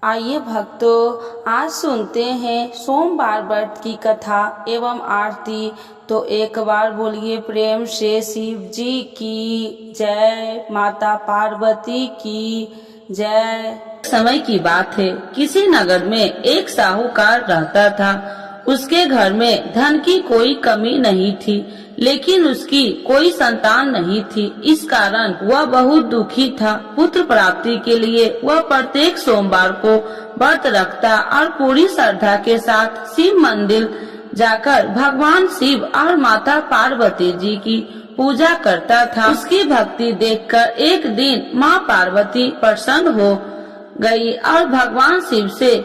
आइए भक्तों, आज सुनते हैं सोमवार व्रत की कथा एवं आरती। तो एक बार बोलिए प्रेम से शिव जी की जय, माता पार्वती की जय। समय की बात है, किसी नगर में एक साहूकार रहता था। उसके घर में धन की कोई कमी नहीं थी, लेकिन उसकी कोई संतान नहीं थी। इस कारण वह बहुत दुखी था। पुत्र प्राप्ति के लिए वह प्रत्येक सोमवार को व्रत रखता और पूरी श्रद्धा के साथ शिव मंदिर जाकर भगवान शिव और माता पार्वती जी की पूजा करता था। उसकी भक्ति देखकर एक दिन माँ पार्वती प्रसन्न हो गई और भगवान शिव से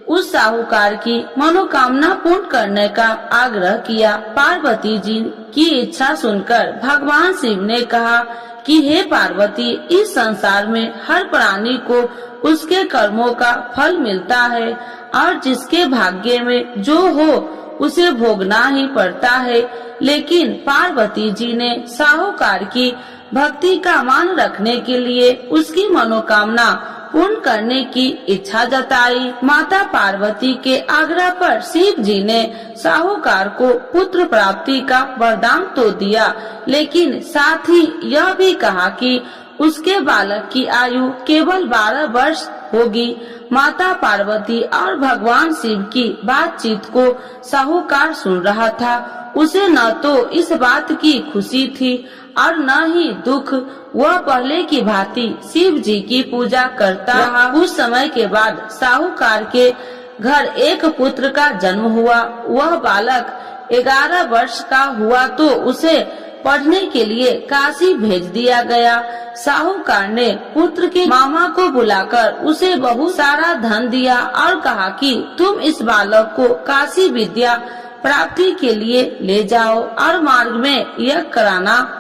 उस साहूकार की मनोकामना पूर्ण करने का आग्रह किया। पार्वती जी की इच्छा सुनकर भगवान शिव ने कहा कि हे पार्वती, इस संसार में हर प्राणी को उसके कर्मों का फल मिलता है और जिसके भाग्य में जो हो उसे भोगना ही पड़ता है। लेकिन पार्वती जी ने साहूकार की भक्ति का मान रखने के लिए उसकी मनोकामना पूर्ण करने की इच्छा जताई। माता पार्वती के आग्रह पर शिव जी ने साहूकार को पुत्र प्राप्ति का वरदान तो दिया, लेकिन साथ ही यह भी कहा कि उसके बालक की आयु केवल 12 वर्ष होगी। माता पार्वती और भगवान शिव की बातचीत को साहूकार सुन रहा था। उसे न तो इस बात की खुशी थी और न ही दुख। वह पहले की भांति शिव जी की पूजा करता रहा। कुछ समय के बाद साहूकार के घर एक पुत्र का जन्म हुआ। वह बालक 11 वर्ष का हुआ तो उसे पढ़ने के लिए काशी भेज दिया गया। साहूकार ने पुत्र के मामा को बुलाकर उसे बहुत सारा धन दिया और कहा कि तुम इस बालक को काशी विद्या प्राप्ति के लिए ले जाओ और मार्ग में यज्ञ कराना।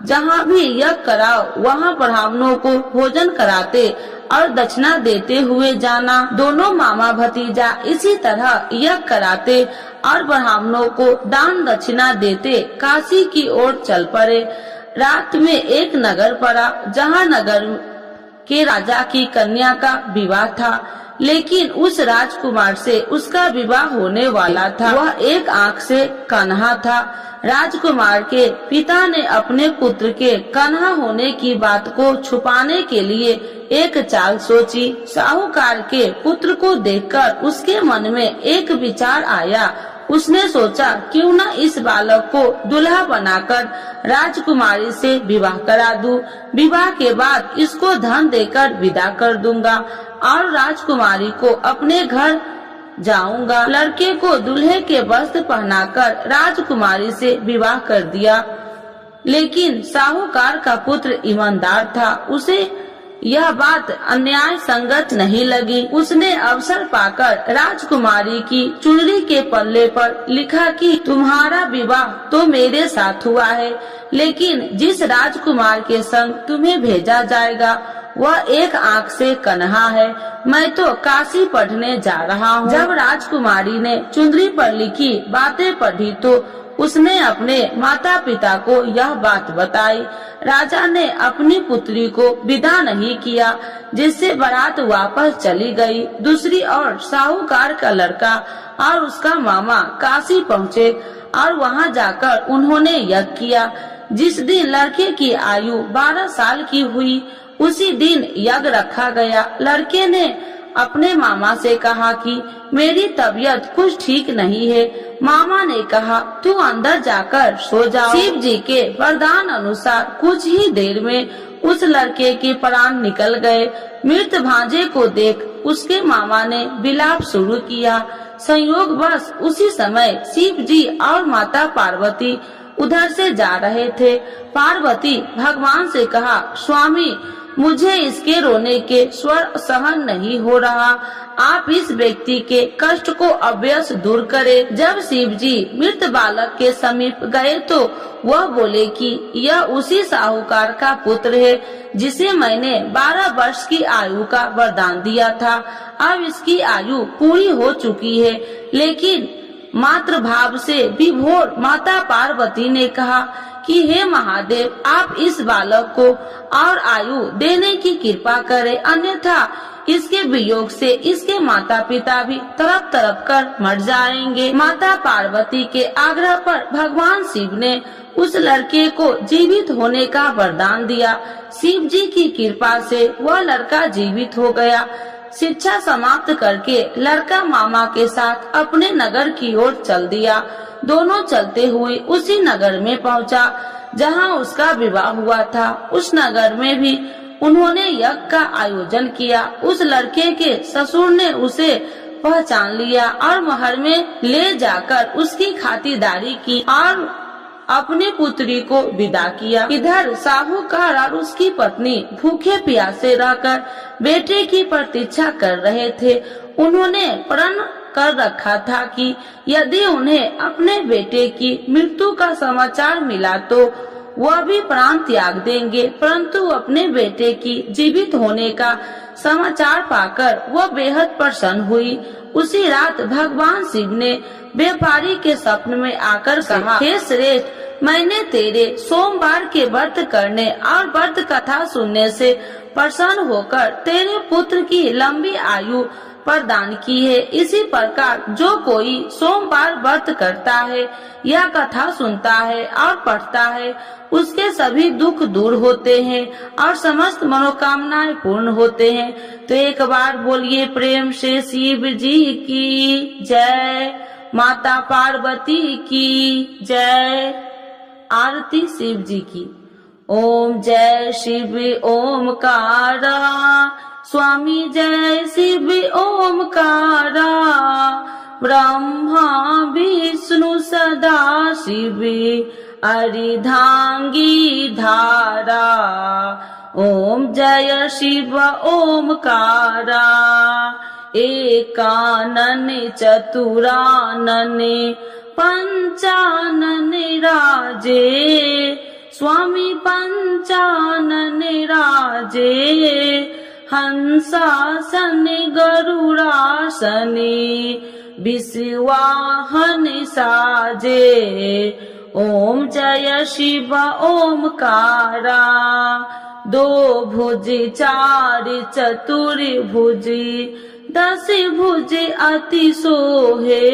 जहाँ भी यज्ञ कराओ वहाँ ब्राह्मणों को भोजन कराते और दक्षिणा देते हुए जाना। दोनों मामा भतीजा इसी तरह यज्ञ कराते और ब्राह्मणों को दान दक्षिणा देते काशी की ओर चल पड़े। रात में एक नगर पड़ा, जहाँ नगर के राजा की कन्या का विवाह था, लेकिन उस राजकुमार से उसका विवाह होने वाला था। वह एक आंख से कन्हा था। राजकुमार के पिता ने अपने पुत्र के कन्हा होने की बात को छुपाने के लिए एक चाल सोची। साहूकार के पुत्र को देखकर उसके मन में एक विचार आया। उसने सोचा क्यों न इस बालक को दुल्हा बनाकर राजकुमारी से विवाह करा दूं। विवाह के बाद इसको धन देकर विदा कर दूंगा और राजकुमारी को अपने घर जाऊंगा। लड़के को दूल्हे के वस्त्र पहनाकर राजकुमारी से विवाह कर दिया। लेकिन साहूकार का पुत्र ईमानदार था। उसे यह बात अन्याय संगत नहीं लगी। उसने अवसर पाकर राजकुमारी की चुनरी के पल्ले पर लिखा कि तुम्हारा विवाह तो मेरे साथ हुआ है, लेकिन जिस राजकुमार के संग तुम्हें भेजा जाएगा वह एक आंख से कन्हा है। मैं तो काशी पढ़ने जा रहा हूँ। जब राजकुमारी ने चुनरी पर लिखी बातें पढ़ी तो उसने अपने माता पिता को यह बात बताई। राजा ने अपनी पुत्री को विदा नहीं किया, जिससे बारात वापस चली गई। दूसरी ओर साहूकार का लड़का और उसका मामा काशी पहुँचे और वहाँ जाकर उन्होंने यज्ञ किया। जिस दिन लड़के की आयु 12 साल की हुई उसी दिन यज्ञ रखा गया। लड़के ने अपने मामा से कहा कि मेरी तबीयत कुछ ठीक नहीं है। मामा ने कहा तू अंदर जाकर सो जाओ। शिव जी के वरदान अनुसार कुछ ही देर में उस लड़के के प्राण निकल गए। मृत भांजे को देख उसके मामा ने विलाप शुरू किया। संयोगवश उसी समय शिव जी और माता पार्वती उधर से जा रहे थे। पार्वती भगवान से कहा, स्वामी मुझे इसके रोने के स्वर सहन नहीं हो रहा। आप इस व्यक्ति के कष्ट को अवश्य दूर करें। जब शिव जी मृत बालक के समीप गए तो वह बोले कि यह उसी साहूकार का पुत्र है जिसे मैंने 12 वर्ष की आयु का वरदान दिया था। अब इसकी आयु पूरी हो चुकी है। लेकिन मातृ भाव से विभोर माता पार्वती ने कहा कि हे महादेव, आप इस बालक को और आयु देने की कृपा करें, अन्यथा इसके वियोग से इसके माता पिता भी तड़प तड़प कर मर जाएंगे। माता पार्वती के आग्रह पर भगवान शिव ने उस लड़के को जीवित होने का वरदान दिया। शिव जी की कृपा से वह लड़का जीवित हो गया। शिक्षा समाप्त करके लड़का मामा के साथ अपने नगर की ओर चल दिया। दोनों चलते हुए उसी नगर में पहुंचा जहां उसका विवाह हुआ था। उस नगर में भी उन्होंने यज्ञ का आयोजन किया। उस लड़के के ससुर ने उसे पहचान लिया और महल में ले जाकर उसकी खातिरदारी की और अपनी पुत्री को विदा किया। इधर साहूकार और उसकी पत्नी भूखे प्यासे रहकर बेटे की प्रतीक्षा कर रहे थे। उन्होंने प्रण कर रखा था कि यदि उन्हें अपने बेटे की मृत्यु का समाचार मिला तो वह भी प्राण त्याग देंगे, परंतु अपने बेटे की जीवित होने का समाचार पाकर वह बेहद प्रसन्न हुई। उसी रात भगवान शिव ने व्यापारी के स्वप्न में आकर कहा, हे श्रेष्ठ, मैंने तेरे सोमवार के व्रत करने और व्रत कथा सुनने से प्रसन्न होकर तेरे पुत्र की लंबी आयु प्रदान की है। इसी प्रकार जो कोई सोमवार व्रत करता है या कथा सुनता है और पढ़ता है, उसके सभी दुख दूर होते हैं और समस्त मनोकामनाएं पूर्ण होते हैं। तो एक बार बोलिए प्रेम से शिव जी की जय, माता पार्वती की जय। आरती शिव जी की। ओम जय शिव ओमकारा, स्वामी जय शिव ओमकारा, ब्रह्मा विष्णु सदा शिव अर्धांगी धारा। ओम जय शिव ओमकारा, एकानन चतुरानन पंचानन राजे, स्वामी पंचानन राजे, हंसासन गरुड़ासन विश्वाहन साजे। ओम जय शिव ओमकारा, दो भुज चार चतुर्भुज, दस भुज अति सोहे,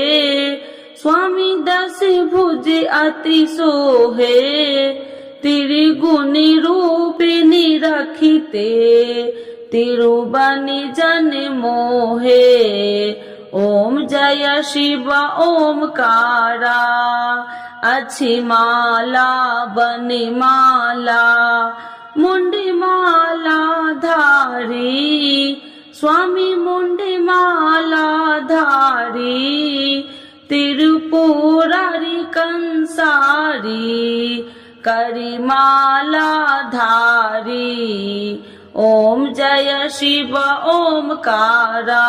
स्वामी दस भुज अति सोहे, त्रिगुणी रूपिणी रखिते, तिरुबनि जन मोहे। ओम जय शिव ओमकारा, अच्छी माला बनि माला, मुंडी माला धारी, स्वामी मुंडी माला धारी, त्रिपुरारी कंसारी, करी माला धारी। ओम जय शिव ओमकारा,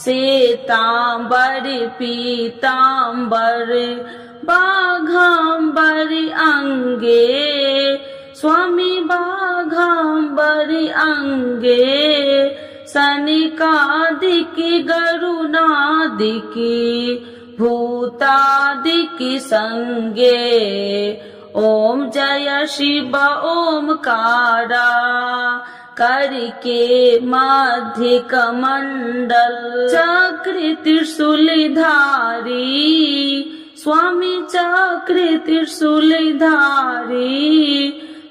श्वेतांबर पीतांबर बाघांबर अंगे, स्वामी बाघांबर अंगे, सनिकादिकी गरुणादिकी भूतादिकी संगे। ओम जय शिव ओमकारा, करके मध्य कमंडल चक्र त्रिशूलधारी, स्वामी चक्र त्रिशूलधारी,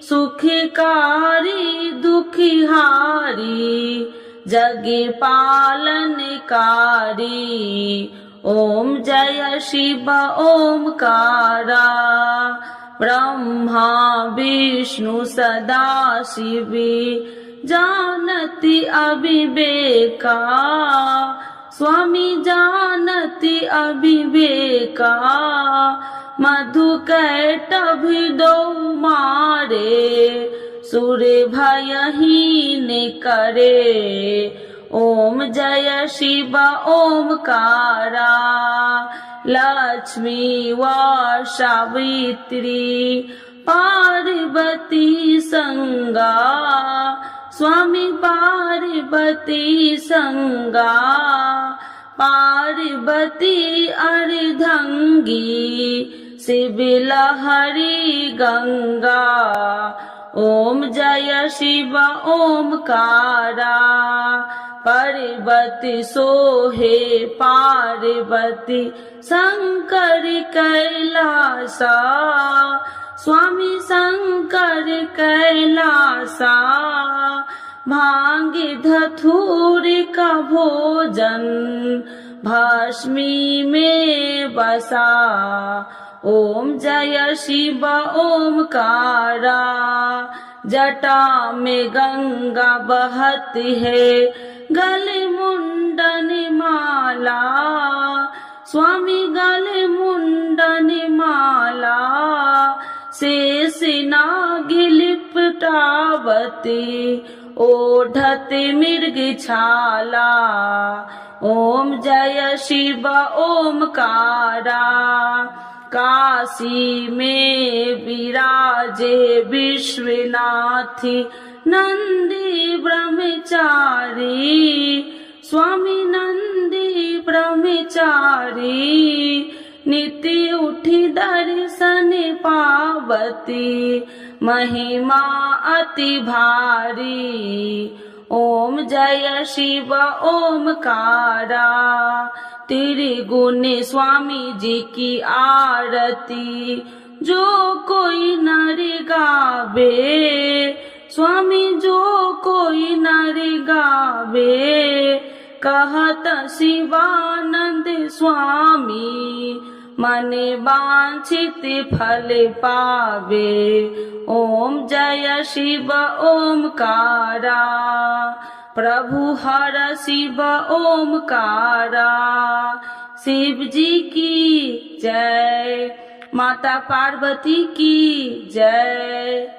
सुखकारी दुखिहारी, जग पालनकारी। ओम जय शिव ओमकारा, ब्रह्मा विष्णु सदा शिव जानति अविवेका, स्वामी जानति अविवेका, मधु कैटभ दो मारे, सुर भयहीन करे। ओम जय शिव ओमकारा, लक्ष्मी व सावित्री पार्वती संगा, स्वामी पार्वती संगा, पार्वती अर्धंगी, शिव लहरी गंगा। ओम जय शिव ओमकारा। पार्वती सोहे पार्वती शंकर कैलासा, स्वामी शंकर कैलासा। भांग धतूर का भोजन भस्मी में बसा। ओम जय शिव ओमकारा। जटा में गंगा बहती है, गले मुंडन माला, स्वामी गले मुंडन माला। शेष नाग लिपटावती, ओढ़त मृग छाला। ओम जय शिव ओमकारा। काशी में विराजे विश्वनाथी नंदी ब्रह्मचारी, स्वामी नंदी ब्रह्मचारी। नित्य उठी दर्शन पावती, महिमा अति भारी। ओम जय शिव ओमकारा। त्रिगुण स्वामी जी की आरती जो कोई नर गावे, स्वामी जो कोई नर गावे। कहत शिवानंद स्वामी, मन वांछित फल पावे। ओम जय शिव ओमकारा। प्रभु हर शिव ओमकारा। शिव जी की जय, माता पार्वती की जय।